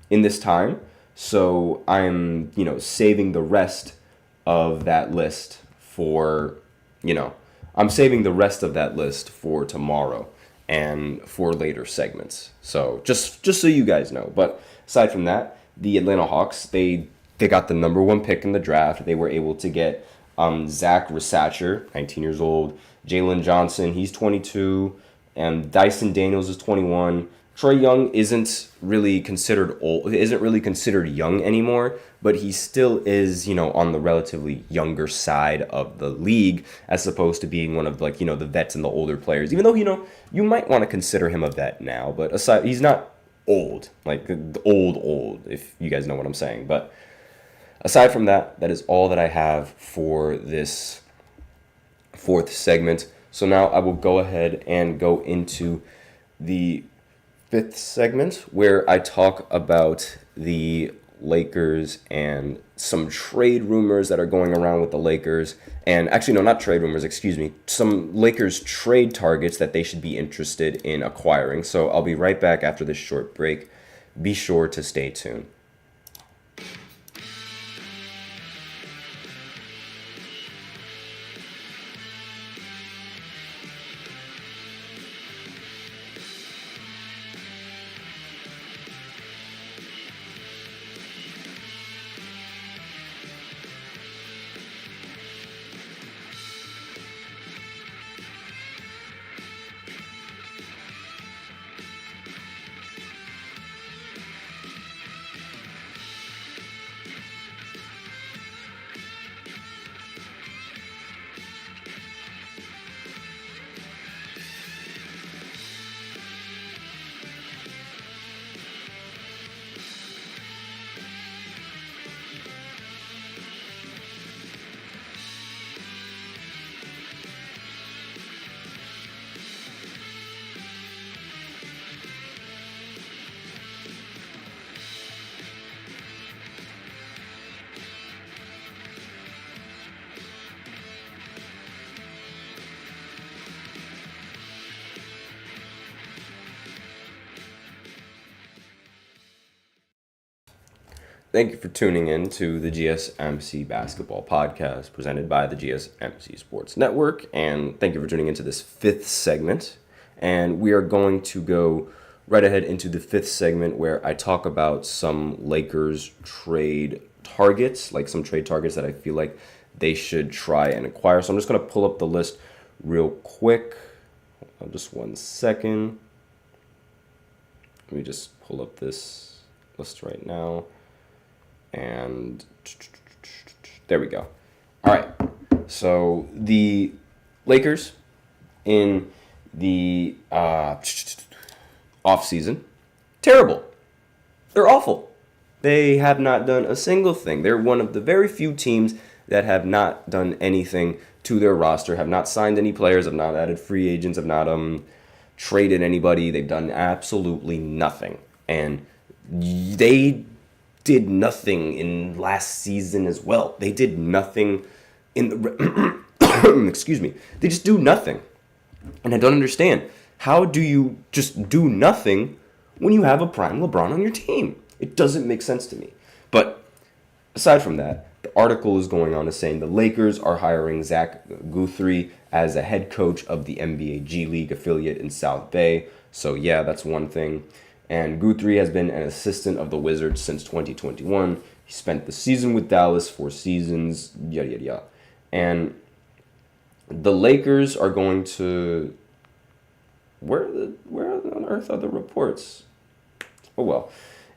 in this time. So I'm, saving the rest of that list for tomorrow and for later segments. So just so you guys know. But aside from that, the Atlanta Hawks, they got the number 1 pick in the draft. They were able to get Zach Rasacher, 19 years old, Jalen Johnson, he's 22, and Dyson Daniels is 21. Trae Young isn't really considered young anymore, but he still is, on the relatively younger side of the league, as opposed to being one of, like, the vets and the older players. Even though, you might want to consider him a vet now, but he's not old, like old, if you guys know what I'm saying. But aside from that, that is all that I have for this 4th segment. So now I will go ahead and go into the 5th segment, where I talk about the Lakers and some trade rumors that are going around with the Lakers. And actually, no, not trade rumors, some Lakers trade targets that they should be interested in acquiring. So I'll be right back after this short break. Be sure to stay tuned. Thank you for tuning in to the GSMC Basketball Podcast presented by the GSMC Sports Network. And thank you for tuning into this fifth segment. And we are going to go right ahead into the fifth segment where I talk about some Lakers trade targets, like some trade targets that I feel like they should try and acquire. So I'm just going to pull up the list real quick. Just 1 second. Let me just pull up this list right now. And there we go. All right. So the Lakers in the offseason, terrible. They're awful. They have not done a single thing. They're one of the very few teams that have not done anything to their roster, have not signed any players, have not added free agents, have not traded anybody. They've done absolutely nothing. And they did nothing in last season as well. They did nothing in the excuse me. They just do nothing. And I don't understand. How do you just do nothing when you have a prime LeBron on your team? It doesn't make sense to me. But aside from that, the article is going on to saying the Lakers are hiring Zach Guthrie as a head coach of the NBA G League affiliate in South Bay. So yeah, that's one thing. And Guthrie has been an assistant of the Wizards since 2021. He spent the season with Dallas, 4 seasons, yada, yada, yada. And the Lakers are going to... Where on earth are the reports? Oh, well.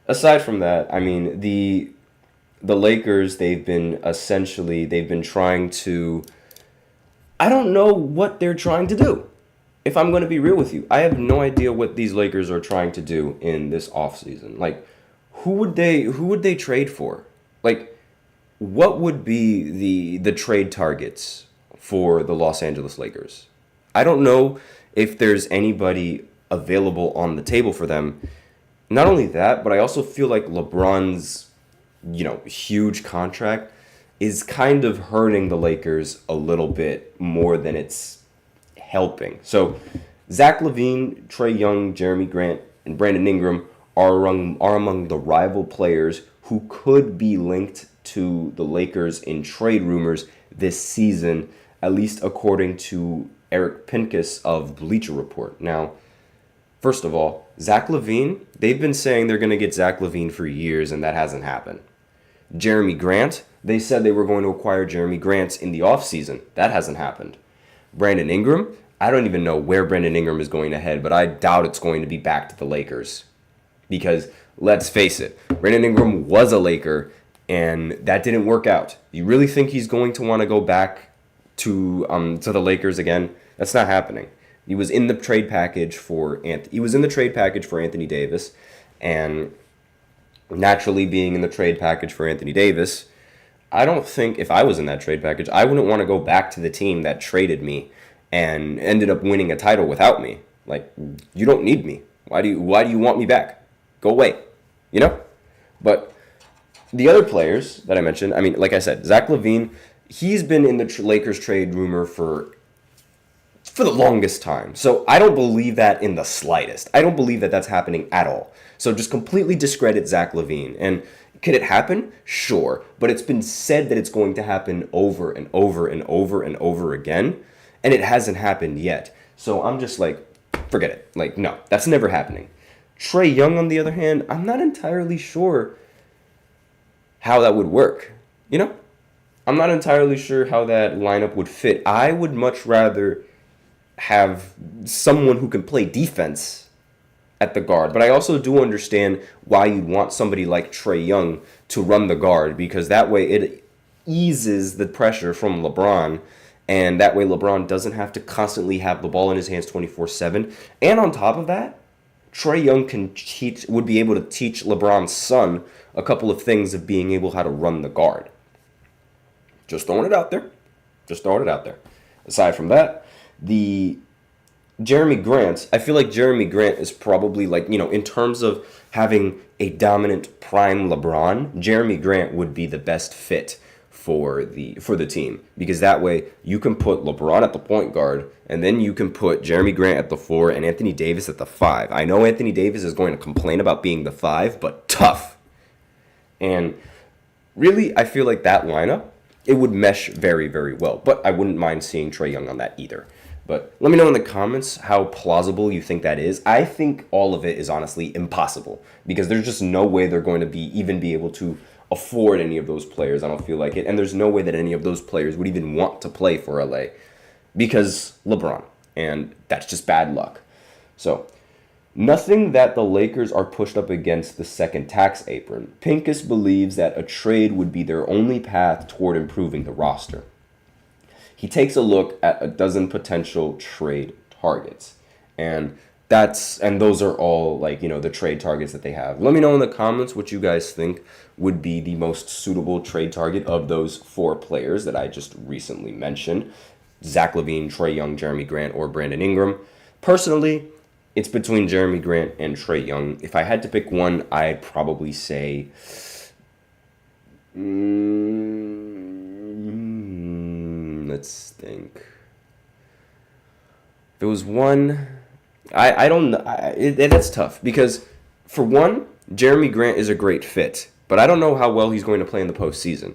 Aside from that, I mean, the Lakers, they've been trying to... I don't know what they're trying to do. If I'm going to be real with you, I have no idea what these Lakers are trying to do in this offseason. Like, who would they trade for? Like, what would be the trade targets for the Los Angeles Lakers? I don't know if there's anybody available on the table for them. Not only that, but I also feel like LeBron's, huge contract is kind of hurting the Lakers a little bit more than it's helping. So Zach LaVine, Trae Young, Jeremy Grant, and Brandon Ingram are among the rival players who could be linked to the Lakers in trade rumors this season, at least according to Eric Pincus of Bleacher Report. Now, first of all, Zach LaVine, they've been saying they're going to get Zach LaVine for years, and that hasn't happened. Jeremy Grant, they said they were going to acquire Jeremy Grant in the offseason. That hasn't happened. Brandon Ingram, I don't even know where Brandon Ingram is going to head, but I doubt it's going to be back to the Lakers. Because, let's face it, Brandon Ingram was a Laker, and that didn't work out. You really think he's going to want to go back to the Lakers again? That's not happening. He was in the trade package for Anthony Davis, and naturally being in the trade package for Anthony Davis, I don't think if I was in that trade package, I wouldn't want to go back to the team that traded me and ended up winning a title without me. Like, you don't need me. Why do you want me back? Go away. But the other players that I mentioned, I mean, like I said, Zach LaVine, he's been in the Lakers trade rumor for the longest time. So I don't believe that in the slightest. I don't believe that that's happening at all. So just completely discredit Zach LaVine. And can it happen? Sure. But it's been said that it's going to happen over and over and over and over again. And it hasn't happened yet. So I'm just like, forget it. Like, no, that's never happening. Trae Young, on the other hand, I'm not entirely sure how that would work. I'm not entirely sure how that lineup would fit. I would much rather have someone who can play defense at the guard. But I also do understand why you'd want somebody like Trae Young to run the guard, because that way it eases the pressure from LeBron, and that way LeBron doesn't have to constantly have the ball in his hands 24/7. And on top of that, Trae Young would be able to teach LeBron's son a couple of things of being able how to run the guard. Just throwing it out there. Aside from that, the Jeremy Grant, I feel like Jeremy Grant is probably like, in terms of having a dominant prime LeBron, Jeremy Grant would be the best fit for the team, because that way you can put LeBron at the point guard, and then you can put Jeremy Grant at the 4 and Anthony Davis at the 5. I know Anthony Davis is going to complain about being the 5, but tough. And really, I feel like that lineup, it would mesh very, very well. But I wouldn't mind seeing Trae Young on that either. But let me know in the comments how plausible you think that is. I think all of it is honestly impossible because there's just no way they're going to even be able to afford any of those players. I don't feel like it. And there's no way that any of those players would even want to play for LA because LeBron. And that's just bad luck. So, nothing that the Lakers are pushed up against the second tax apron. Pincus believes that a trade would be their only path toward improving the roster. He takes a look at a dozen potential trade targets. And those are all the trade targets that they have. Let me know in the comments what you guys think would be the most suitable trade target of those 4 players that I just recently mentioned. Zach LaVine, Trae Young, Jeremy Grant, or Brandon Ingram. Personally, it's between Jeremy Grant and Trae Young. If I had to pick one, I'd probably say let's think. If it was one, I don't know. That's tough because, for one, Jeremy Grant is a great fit, but I don't know how well he's going to play in the postseason.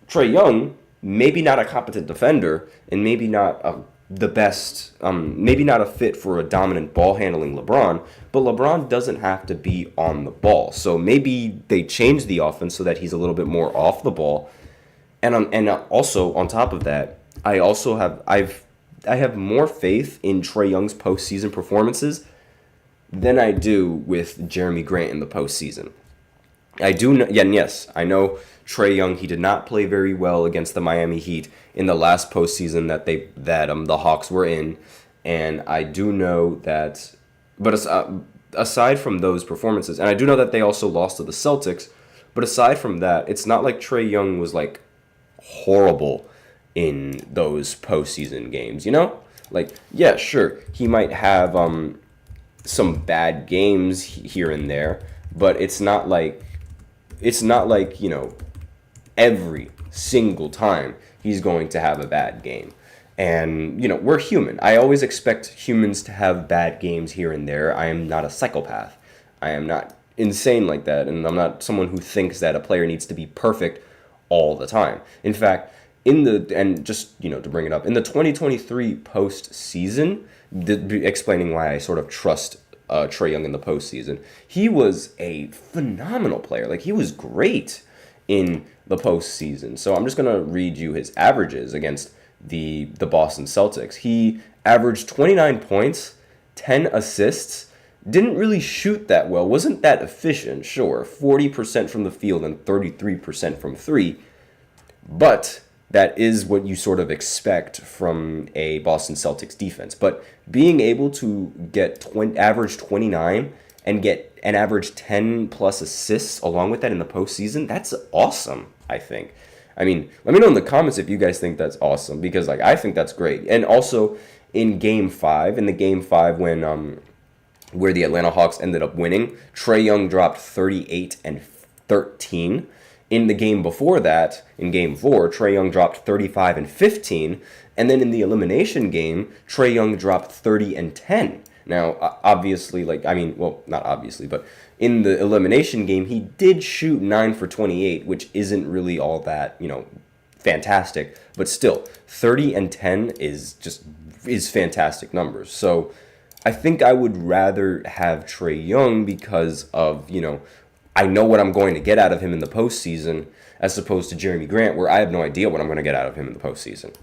Trae Young, maybe not a competent defender, and maybe not the best, maybe not a fit for a dominant ball-handling LeBron, but LeBron doesn't have to be on the ball. So maybe they change the offense so that he's a little bit more off the ball. And also, on top of that, I have more faith in Trae Young's postseason performances than I do with Jeremy Grant in the postseason. I do know, yeah, and yes, I know Trae Young, he did not play very well against the Miami Heat in the last postseason that the Hawks were in, and I do know that. But aside from those performances, and I do know that they also lost to the Celtics, but aside from that, it's not like Trae Young was horrible in those postseason games. Yeah, sure, he might have some bad games here and there, but it's not like every single time he's going to have a bad game. And, we're human. I always expect humans to have bad games here and there. I am not a psychopath. I am not insane like that. And I'm not someone who thinks that a player needs to be perfect all the time. In fact, to bring it up, in the 2023 postseason, explaining why I sort of trust Trae Young in the postseason, he was a phenomenal player. He was great in the postseason. So I'm just going to read you his averages against the Boston Celtics. He averaged 29 points, 10 assists, didn't really shoot that well, wasn't that efficient, sure, 40% from the field and 33% from 3, but that is what you sort of expect from a Boston Celtics defense. But being able to average 29 and get an average 10 plus assists along with that in the postseason, that's awesome, I think. I mean, let me know in the comments if you guys think that's awesome, because I think that's great. And also in Game 5 when where the Atlanta Hawks ended up winning, Trae Young dropped 38 and 13. In the game before that, in Game 4, Trae Young dropped 35 and 15. And then in the elimination game, Trae Young dropped 30 and 10. Now, obviously, not obviously, but in the elimination game, he did shoot 9 for 28, which isn't really all that, fantastic. But still, 30 and 10 is fantastic numbers. So I think I would rather have Trae Young because of, I know what I'm going to get out of him in the postseason, as opposed to Jeremy Grant, where I have no idea what I'm going to get out of him in the postseason.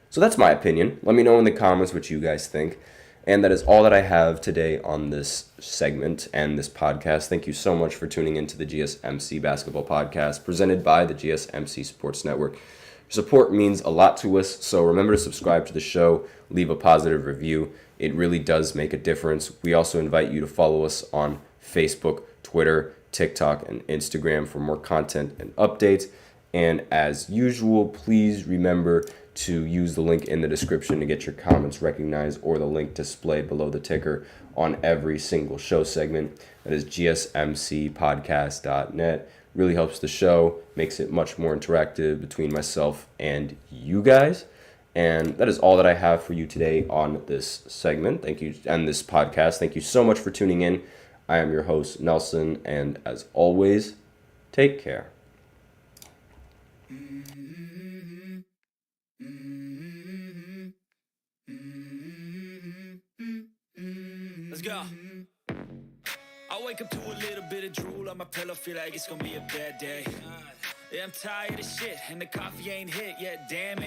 So that's my opinion. Let me know in the comments what you guys think. And that is all that I have today on this segment and this podcast. Thank you so much for tuning into the GSMC Basketball Podcast, presented by the GSMC Sports Network. Your support means a lot to us, so remember to subscribe to the show, leave a positive review. It really does make a difference. We also invite you to follow us on Facebook, Twitter, TikTok, and Instagram for more content and updates. And as usual, please remember to use the link in the description to get your comments recognized, or the link displayed below the ticker on every single show segment. That is gsmcpodcast.net. Really helps the show, makes it much more interactive between myself and you guys. And that is all that I have for you today on this segment. Thank you, and this podcast. Thank you so much for tuning in. I am your host, Nelson, and as always, Take care. Let's go. I wake up to a little bit of drool on my pillow, feel like it's gonna be a bad day. Yeah, I'm tired of shit, and the coffee ain't hit yet, damn it.